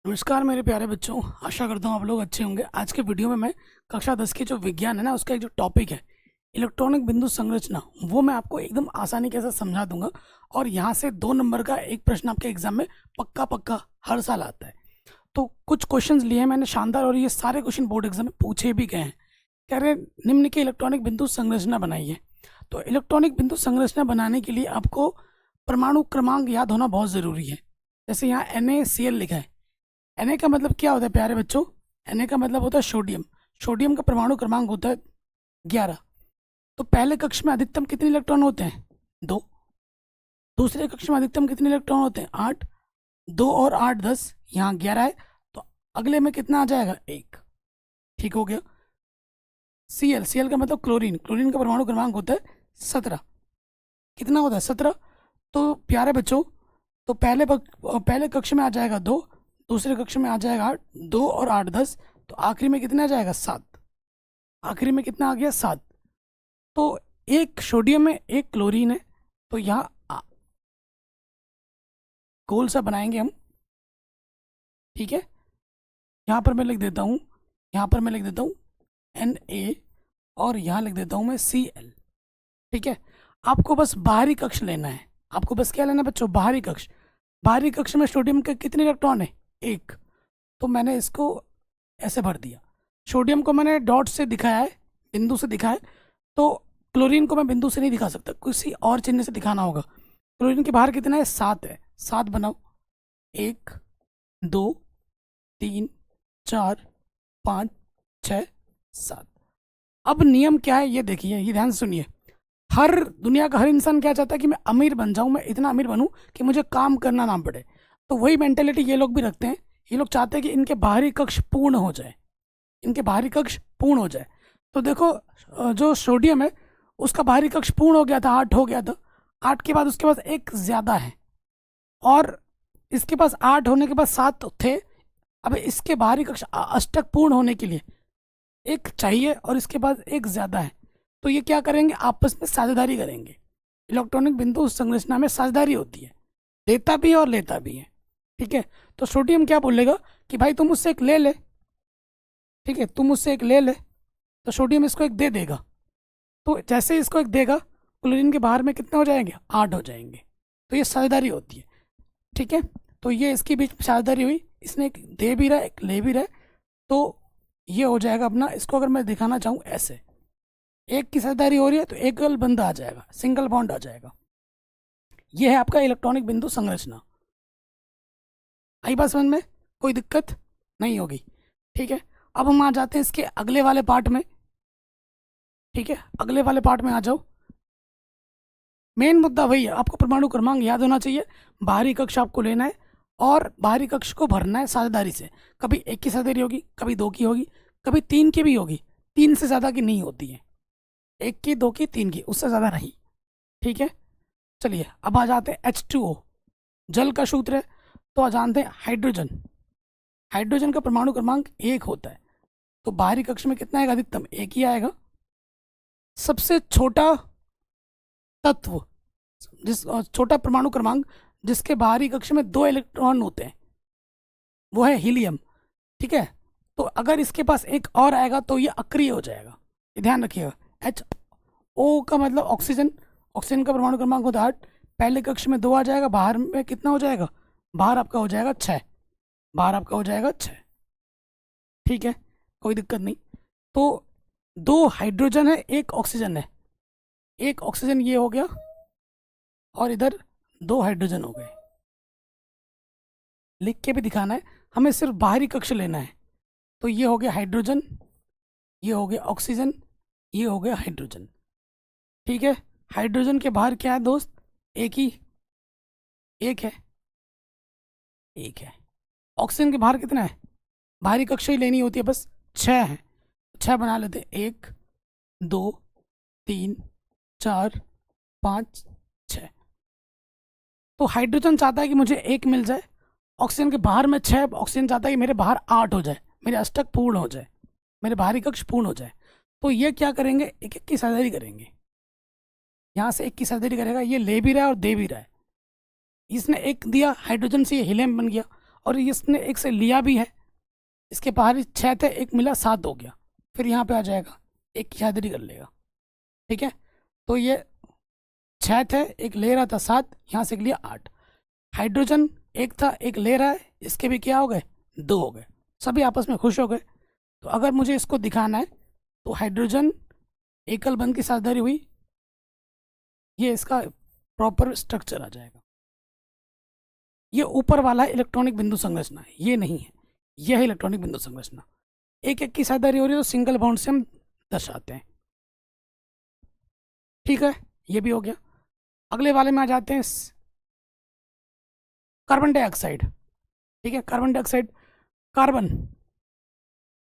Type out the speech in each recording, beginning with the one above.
नमस्कार मेरे प्यारे बच्चों। आशा करता हूँ आप लोग अच्छे होंगे। आज के वीडियो में मैं कक्षा 10 की जो विज्ञान है ना, उसका एक जो टॉपिक है इलेक्ट्रॉनिक बिंदु संरचना, वो मैं आपको एकदम आसानी के साथ समझा दूंगा। और यहाँ से 2 नंबर का एक प्रश्न आपके एग्जाम में पक्का पक्का हर साल आता है। तो कुछ क्वेश्चंस लिए हैं मैंने शानदार, और ये सारे क्वेश्चन बोर्ड एग्जाम में पूछे भी गए हैं। कह रहे निम्न के इलेक्ट्रॉनिक बिंदु संरचना बनाइए। तो इलेक्ट्रॉनिक बिंदु संरचना बनाने के लिए आपको परमाणु क्रमांक याद होना बहुत ज़रूरी है। जैसे यहाँ NaCl लिखा है। Na का मतलब क्या होता है प्यारे बच्चों? Na का मतलब होता है सोडियम। सोडियम का परमाणु क्रमांक होता है 11। तो पहले कक्ष में अधिकतम कितने इलेक्ट्रॉन होते हैं? 2। दूसरे कक्ष में अधिकतम कितने इलेक्ट्रॉन होते हैं? 8। 2 और 8 10, यहाँ 11 है, तो अगले में कितना आ जाएगा? 1। ठीक हो गया। Cl का मतलब क्लोरीन। क्लोरीन का परमाणु क्रमांक होता है 17। कितना होता है? 17। तो प्यारे बच्चों, तो पहले कक्ष में आ जाएगा 2, दूसरे कक्ष में आ जाएगा 8। 2 और 8 10, तो आखिरी में कितना आ जाएगा? 7। आखिरी में कितना आ गया? 7। तो एक सोडियम है, एक क्लोरीन है, तो यहाँ गोल सा बनाएंगे हम। ठीक है, यहाँ पर मैं लिख देता हूँ, यहाँ पर मैं लिख देता हूँ Na, और यहाँ लिख देता हूँ मैं Cl। ठीक है, आपको बस बाहरी कक्ष लेना है। आपको बस क्या लेना है बच्चों? बाहरी कक्ष। बाहरी कक्ष में सोडियम के कितने इलेक्ट्रॉन है? 1। तो मैंने इसको ऐसे भर दिया। सोडियम को मैंने डॉट से दिखाया है, बिंदु से दिखाया है। तो क्लोरीन को मैं बिंदु से नहीं दिखा सकता, किसी और चिन्ह से दिखाना होगा। क्लोरीन के बाहर कितना है? 7 है। 7 बनाओ। 1 2 3 4 5 6 7। अब नियम क्या है ये देखिए, ये ध्यान से सुनिए। दुनिया का हर इंसान क्या चाहता है कि मैं अमीर बन जाऊं, मैं इतना अमीर बनूं कि मुझे काम करना ना पड़े। तो वही मेंटेलिटी ये लोग भी रखते हैं। ये लोग चाहते हैं कि इनके बाहरी कक्ष पूर्ण हो जाए, इनके बाहरी कक्ष पूर्ण हो जाए। तो देखो, जो सोडियम है उसका बाहरी कक्ष पूर्ण हो गया था, 8 हो गया था। 8 के बाद उसके पास एक ज़्यादा है, और इसके पास 8 होने के बाद 7 थे। अब इसके बाहरी कक्ष अष्टक पूर्ण होने के लिए एक चाहिए, और इसके पास एक ज़्यादा है। तो ये क्या करेंगे? आपस में साझेदारी करेंगे। इलेक्ट्रॉनिक बिंदु संरचना में साझेदारी होती है, देता भी है और लेता भी है। ठीक है, तो सोडियम क्या बोलेगा कि भाई तुम मुझसे एक ले ले। ठीक है, तुम मुझसे एक ले ले, तो सोडियम इसको एक दे देगा। तो जैसे ही इसको एक देगा, क्लोरीन के बाहर में कितने हो जाएंगे? 8 हो जाएंगे। तो ये साझेदारी होती है। ठीक है, तो ये इसके बीच में साझेदारी हुई, इसने एक दे भी रहा है, एक ले भी रहा है। तो ये हो जाएगा अपना। इसको अगर मैं दिखाना चाहूँ ऐसे, एक की साझेदारी हो रही है तो एक बंद आ जाएगा, सिंगल बॉन्ड आ जाएगा। ये है आपका इलेक्ट्रॉनिक बिंदु संरचना। आई बात समझ में? कोई दिक्कत नहीं होगी। ठीक है, अब हम आ जाते हैं इसके अगले वाले पार्ट में। ठीक है, अगले वाले पार्ट में आ जाओ। मेन मुद्दा वही है, आपको परमाणु क्रमांक याद होना चाहिए। बाहरी कक्ष आपको लेना है, और बाहरी कक्ष को भरना है साझेदारी से। कभी 1 की साझेदारी होगी, कभी 2 की होगी, कभी 3 की भी होगी। 3 से ज़्यादा की नहीं होती है। 1 की, 2 की, 3 की, उससे ज़्यादा नहीं। ठीक है, चलिए अब आ जाते हैं H2O, जल का सूत्र है। तो आ जानते हैं हाइड्रोजन। हाइड्रोजन का परमाणु क्रमांक 1 होता है। तो बाहरी कक्ष में कितना आएगा? अधिकतम 1 ही आएगा। सबसे छोटा तत्व, छोटा परमाणु क्रमांक जिसके बाहरी कक्ष में 2 इलेक्ट्रॉन होते हैं, वो है हीलियम। ठीक है, तो अगर इसके पास एक और आएगा तो ये अक्रिय हो जाएगा। ये ध्यान रखिएगा। HO का मतलब ऑक्सीजन। ऑक्सीजन का परमाणु क्रमांक होता है 8। पहले कक्ष में 2 आ जाएगा, बाहर में कितना हो जाएगा? बाहर आपका हो जाएगा 6। बाहर आपका हो जाएगा 6। ठीक है, कोई दिक्कत नहीं। तो 2 हाइड्रोजन है, 1 ऑक्सीजन है। 1 ऑक्सीजन ये हो गया, और इधर 2 हाइड्रोजन हो गए। लिख के भी दिखाना है, हमें सिर्फ बाहरी कक्ष लेना है। तो ये हो गया हाइड्रोजन, ये हो गया ऑक्सीजन, ये हो गया हाइड्रोजन। ठीक है, हाइड्रोजन के बाहर क्या है दोस्त? एक ही, एक है, एक है। ऑक्सीजन के बाहर कितना है? बाहरी कक्ष ही लेनी होती है, बस 6 है। 6 बना लेते हैं। 1 2 3 4 5 6। तो हाइड्रोजन चाहता है कि मुझे 1 मिल जाए। ऑक्सीजन के बाहर में 6, ऑक्सीजन चाहता है कि मेरे बाहर 8 हो जाए, मेरे अष्टक पूर्ण हो जाए, मेरे बाहरी कक्ष पूर्ण हो जाए। तो ये क्या करेंगे? 1 1 की साझेदारी करेंगे। यहाँ से 1 की साझेदारी करेगा, ये ले भी रहा है और दे भी रहा है। इसने 1 दिया, हाइड्रोजन से ये हीलियम बन गया, और इसने एक से लिया भी है, इसके बाहर 6 थे, एक मिला 7 हो गया, फिर यहाँ पे आ जाएगा, एक की शादी कर लेगा। ठीक है, तो ये 6 थे, एक ले रहा था 7, यहाँ से लिया 8। हाइड्रोजन एक था, एक ले रहा है, इसके भी क्या हो गए, 2 हो गए, सभी आपस में खुश हो गए। तो अगर मुझे इसको दिखाना है तो हाइड्रोजन एकल बंध की साझेदारी हुई, ये इसका प्रॉपर स्ट्रक्चर आ जाएगा। ये ऊपर वाला इलेक्ट्रॉनिक बिंदु संरचना है, ये नहीं है, यह है इलेक्ट्रॉनिक बिंदु संरचना। एक एक की साझेदारी हो रही है तो सिंगल बॉन्ड से हम दर्शाते हैं। ठीक है, ये भी हो गया। अगले वाले में आ जाते हैं, कार्बन डाइऑक्साइड। ठीक है, कार्बन डाइऑक्साइड, कार्बन,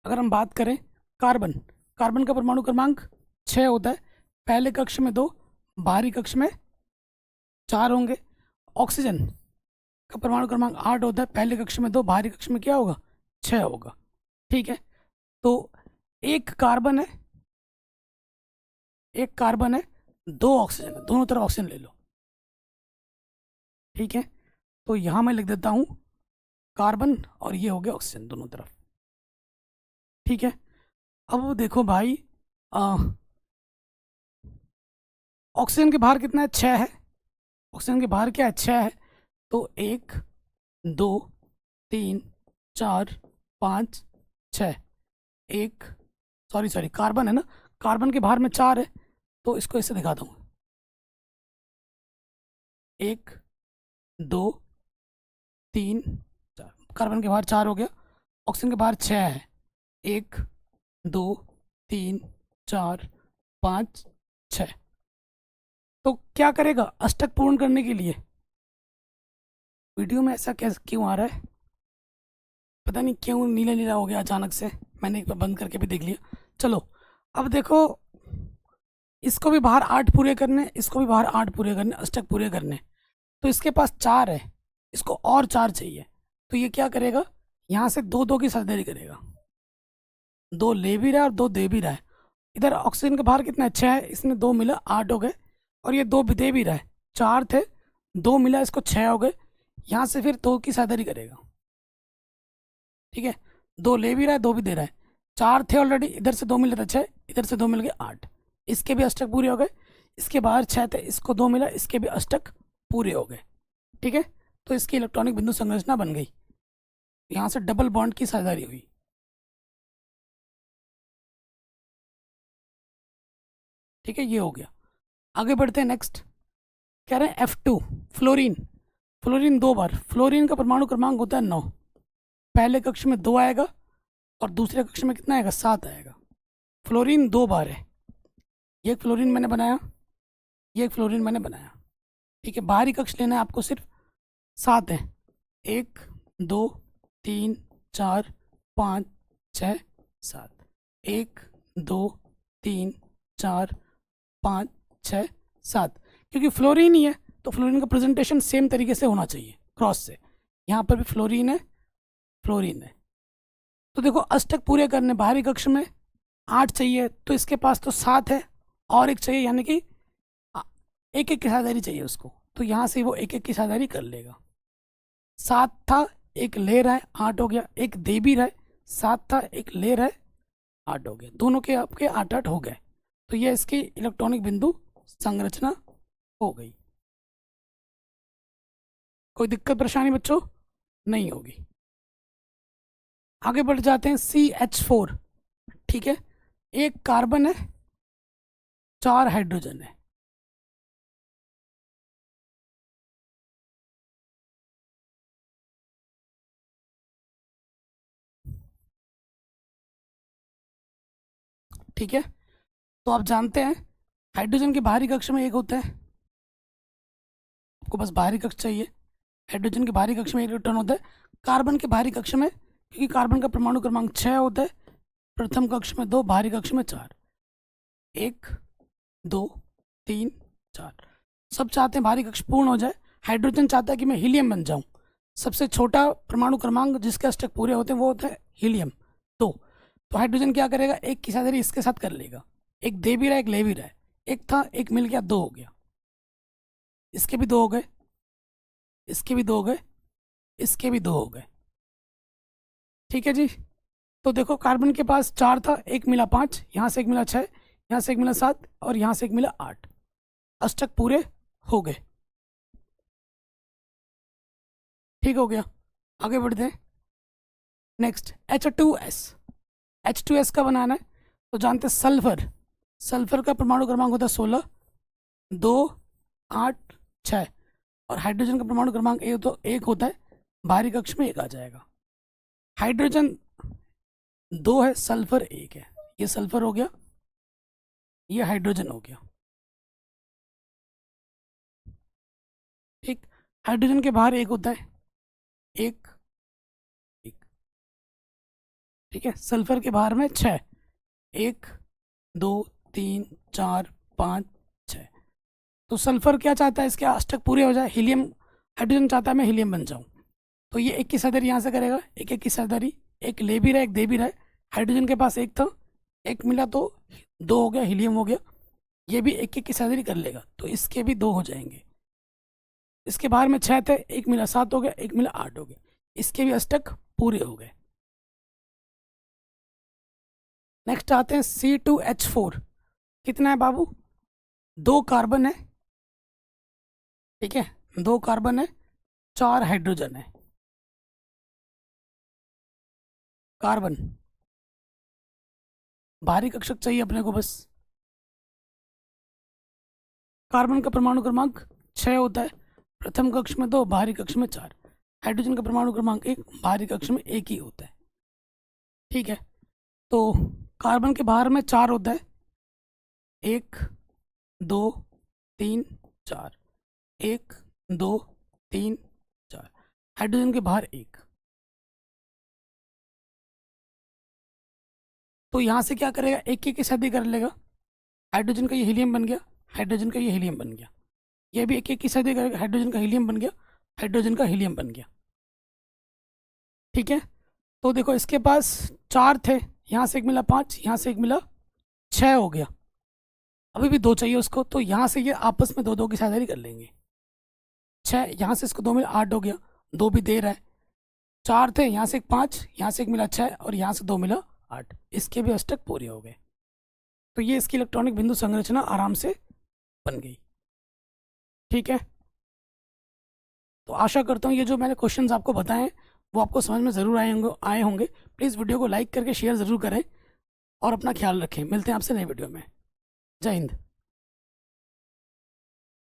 अगर हम बात करें कार्बन, कार्बन का परमाणु क्रमांक 6 होता है, पहले कक्ष में 2, बाहरी कक्ष में 4 होंगे। ऑक्सीजन का परमाणु क्रमांक 8 होता है, पहले कक्ष में 2, बाहरी कक्ष में क्या होगा, 6 होगा। ठीक है, तो एक कार्बन है, एक कार्बन है, 2 ऑक्सीजन है, दोनों तरफ ऑक्सीजन ले लो। ठीक है, तो यहां मैं लिख देता हूं कार्बन और ये हो गया ऑक्सीजन दोनों तरफ। ठीक है, अब देखो भाई, ऑक्सीजन के बाहर कितना है, 6 है, ऑक्सीजन के बाहर क्या है, 6 है, तो 1 2 3 4 5 6, एक, सॉरी कार्बन है ना, कार्बन के बाहर में 4 है, तो इसको ऐसे दिखाता हूँ, 1 2 3 4, कार्बन के बाहर 4 हो गया, ऑक्सीजन के बाहर 6 है, 1 2 3 4 5 6। तो क्या करेगा, अष्टक पूर्ण करने के लिए, वीडियो में ऐसा कैसे क्यों आ रहा है, पता नहीं क्यों नीला नीला हो गया अचानक से, मैंने एक बार बंद करके भी देख लिया। चलो, अब देखो, इसको भी बाहर 8 पूरे करने, इसको भी बाहर 8 पूरे करने, अष्टक पूरे करने, तो इसके पास 4 है, इसको और 4 चाहिए, तो ये क्या करेगा, यहाँ से 2 2 की साझेदारी करेगा, 2 ले भी रहा है और 2 दे भी रहा है। इधर ऑक्सीजन के बाहर कितना है, 6 है, इसने 2 मिला 8 हो गए, और ये 2 भी दे भी रहा है, 4 थे, 2 मिला इसको 6 हो गए, यहाँ से फिर 2 की साझेदारी करेगा। ठीक है, 2 ले भी रहा है, 2 भी दे रहा है, 4 थे ऑलरेडी, इधर से 2 मिले थे 6, इधर से 2 मिल गए 8, इसके भी अष्टक पूरे हो गए, इसके बाहर 6 थे, इसको 2 मिला, इसके भी अष्टक पूरे हो गए। ठीक है, तो इसकी इलेक्ट्रॉनिक बिंदु संरचना बन गई, यहाँ से डबल बॉन्ड की साझेदारी हुई। ठीक है, ये हो गया। आगे बढ़ते हैं, नेक्स्ट कह रहे हैं F2, फ्लोरीन। फ्लोरीन 2 बार, फ्लोरीन का परमाणु क्रमांक होता है 9, पहले कक्ष में 2 आएगा और दूसरे कक्ष में कितना आएगा, 7 आएगा। फ्लोरीन 2 बार है, ये एक फ्लोरीन मैंने बनाया, ये एक फ्लोरीन मैंने बनाया। ठीक है, बाहरी कक्ष लेना है आपको, सिर्फ 7 है, 1 2 3 4 5 6 7, 1 2 3 4 5 6 7, क्योंकि फ्लोरीन ही है तो फ्लोरीन का प्रेजेंटेशन सेम तरीके से होना चाहिए, क्रॉस से। यहाँ पर भी फ्लोरीन है, फ्लोरीन है, तो देखो अष्टक पूरे करने, बाहरी कक्ष में 8 चाहिए, तो इसके पास तो 7 है और एक चाहिए, यानी कि एक एक की साझेदारी चाहिए उसको, तो यहाँ से वो एक एक की साझेदारी कर लेगा। 7 था, एक ले रहा है, 8 हो गया, एक दे भी रहा है, 7 था, एक ले रहा है, 8 हो गया, दोनों के आपके 8 8 हो गए, तो ये इसकी इलेक्ट्रॉनिक बिंदु संरचना हो गई। कोई दिक्कत परेशानी बच्चों नहीं होगी। आगे बढ़ जाते हैं, CH4। ठीक है, एक कार्बन है, 4 हाइड्रोजन है, ठीक है, तो आप जानते हैं हाइड्रोजन के बाहरी कक्ष में एक होता है, आपको बस बाहरी कक्ष चाहिए, हाइड्रोजन के बाहरी कक्ष में एक इलेक्ट्रॉन होता है, कार्बन के बाहरी कक्ष में, क्योंकि कार्बन का परमाणु क्रमांक 6 होता है, प्रथम कक्ष में 2, बाहरी कक्ष में 4, 1 2 3 4, सब चाहते हैं बाहरी कक्ष पूर्ण हो जाए, हाइड्रोजन चाहता है कि मैं हीलियम बन जाऊं, सबसे छोटा परमाणु क्रमांक जिसके अष्टक पूरे होते हैं वो होता है हीलियम। तो हाइड्रोजन क्या करेगा, एक की साझेदारी इसके साथ कर लेगा, एक दे भी रहा है, एक ले भी रहा है, एक था, एक मिल गया, 2 हो गया, इसके भी 2 हो गए, इसके भी 2 हो गए, इसके भी 2 हो गए, ठीक है जी। तो देखो कार्बन के पास 4 था, एक मिला 5, यहाँ से एक मिला 6, यहाँ से एक मिला 7 और यहाँ से एक मिला 8। अष्टक पूरे हो गए। ठीक हो गया, आगे बढ़ते हैं। Next H2S। H2S का बनाना है तो जानते हैं सल्फर। सल्फर का परमाणु क्रमांक होता है 16, 2, 8, 6 और हाइड्रोजन का परमाणु क्रमांक एक होता है, बाहरी कक्ष में 1 आ जाएगा। हाइड्रोजन 2 है, सल्फर 1 है। ये सल्फर हो गया, ये हाइड्रोजन हो गया। ठीक, हाइड्रोजन के बाहर 1 होता है, 1 1। ठीक है, सल्फर के बाहर में 6, 1 2 3 4 5 6। तो सल्फर क्या चाहता है, इसके अष्टक पूरे हो जाए। हीलियम, हाइड्रोजन चाहता है मैं हीलियम बन जाऊं, तो ये 1 की सरदारी यहाँ से करेगा, 1 1 की सरदारी, एक ले भी रहा है एक दे भी रहा है। हाइड्रोजन के पास 1 था, 1 मिला तो 2 हो गया, हीलियम हो गया। ये भी 1 1 की सरदारी कर लेगा, तो इसके भी 2 हो जाएंगे। इसके बाहर में 6 थे, 1 मिला 7 हो गया, 1 मिला 8 हो गया। इसके भी अष्टक पूरे हो गए। नेक्स्ट आते हैं C2H4। कितना है बाबू, 2 कार्बन है। ठीक है, 2 कार्बन है, 4 हाइड्रोजन है। कार्बन बाहरी कक्षक चाहिए अपने को बस। कार्बन का परमाणु क्रमांक 6 होता है, प्रथम कक्ष में 2, बाहरी कक्ष में 4। हाइड्रोजन का परमाणु क्रमांक 1, बाहरी कक्ष में 1 ही होता है। ठीक है, तो कार्बन के बाहर में 4 होता है, 1 2 3 4, 1 2 3 4। हाइड्रोजन के बाहर 1। तो यहाँ से क्या करेगा, 1 1 की शादी कर लेगा। हाइड्रोजन का ये हीलियम बन गया, हाइड्रोजन का ये हीलियम बन गया। ये भी 1 1 की शादी करेगा, हाइड्रोजन का हीलियम बन गया, हाइड्रोजन का हीलियम बन गया। ठीक है, तो देखो इसके पास 4 थे, यहाँ से 1 मिला 5, यहाँ से 1 मिला 6 हो गया। अभी भी 2 चाहिए उसको, तो यहाँ से ये आपस में 2 2 की साझेदारी कर लेंगे। 6, यहाँ से इसको 2 मिला 8 हो गया, 2 भी दे रहा है। 4 थे, यहाँ से 5, यहाँ से 1 मिला 6 और यहाँ से 2 मिला 8। इसके भी अष्टक पूरे हो गए। तो ये इसकी इलेक्ट्रॉनिक बिंदु संरचना आराम से बन गई। ठीक है, तो आशा करता हूँ ये जो मैंने क्वेश्चंस आपको बताए हैं वो आपको समझ में ज़रूर आए होंगे। प्लीज़ वीडियो को लाइक करके शेयर ज़रूर करें और अपना ख्याल रखें। मिलते हैं आपसे नई वीडियो में। जय हिंद।